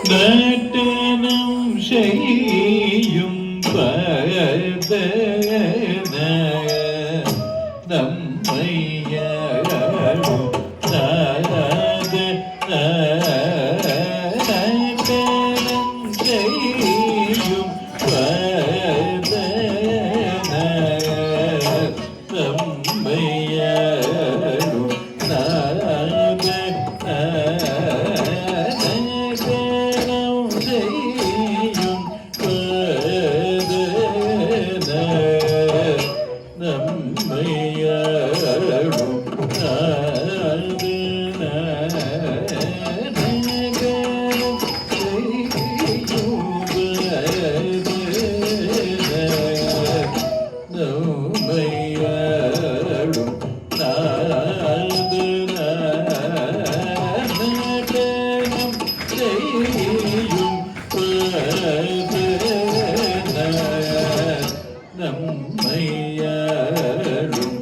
நடனம் செய்யும் பதன நம்மையாடும் நடனம் செய்யும் பதன நம்மையாடும் நம்மையாடும்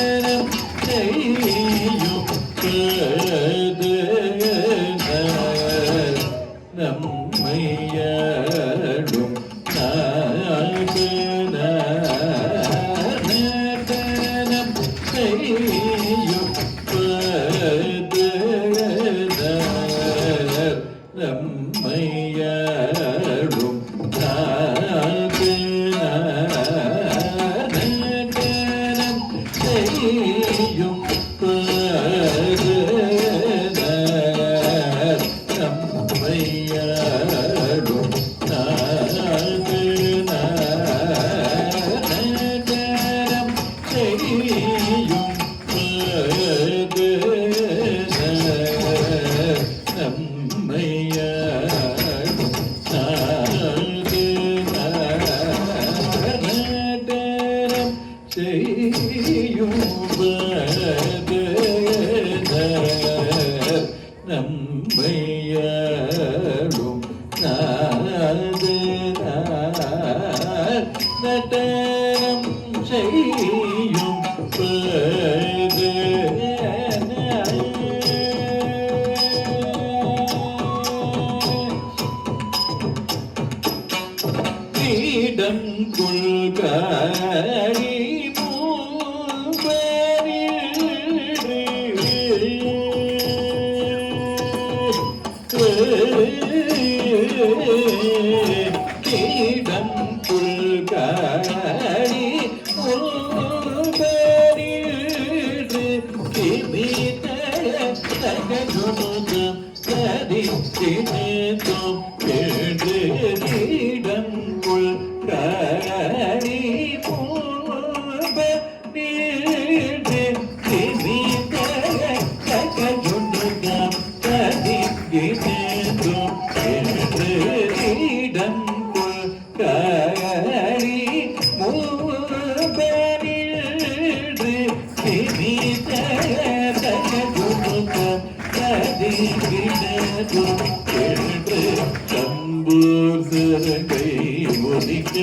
நடனம் செய்யும் நம்மையாடும் நடனம் செய்யும் நம்மையாடும் நடனம் செய்யும் நம்மையாடும் நடனம் செய்யும் நம்மையாடும் நடனம் செய்யும் பீடம் கொள்காரி கீடம் புல்காரி முல்பரிடு கிமித தகஜுனுதம் சரித்தினேதம் எழுது கீடம் புல்காரி முல்பரிடு கிமித தகஜுனுதம் சரித்தினேதம் இடம் காரி மூபரிடு கிமித தகஜுனுதம் சரித்தினேதம் என்று சம்பூர் கை ஒலிக்க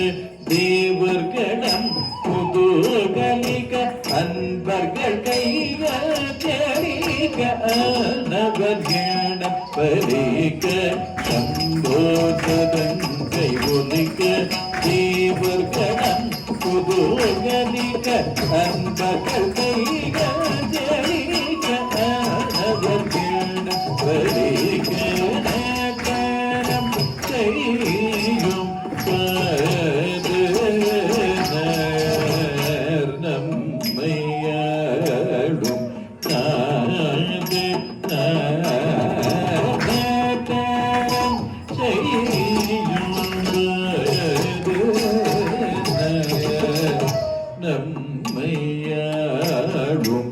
தேவர்கணம் புதுகலிக்க அன்பர்கள் கைகளிக்க அனவர்கணம் பலிக்க சம்போதன் கை ஒலிக்க தேவர்கணம் புதுகலிக்க அன்பர்கள் கைகளிக்க அனவர்கணம் பலிக்க செய்யும் நம்மையாடும் நடனம் செய்யும் நம்மையாடும்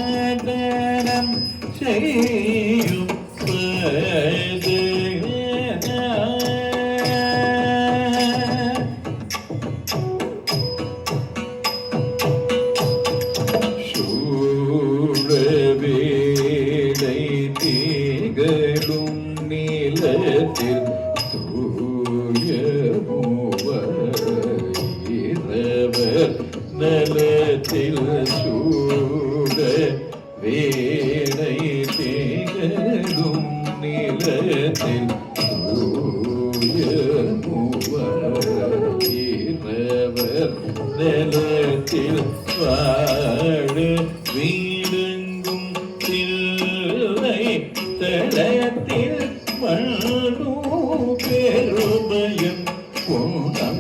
நடனம் செய்யும் சூழவேலை திகழும் நிலத்தில் தூய மூவ நலத்தில் சூட வேலை திகழும் நிலத்தில் தூய மூவர் நலத்தில் வாழ வீடுங்கும் தில்லை தளத்தில் மனு பெருமயம் பொன்னம்பலத்தில்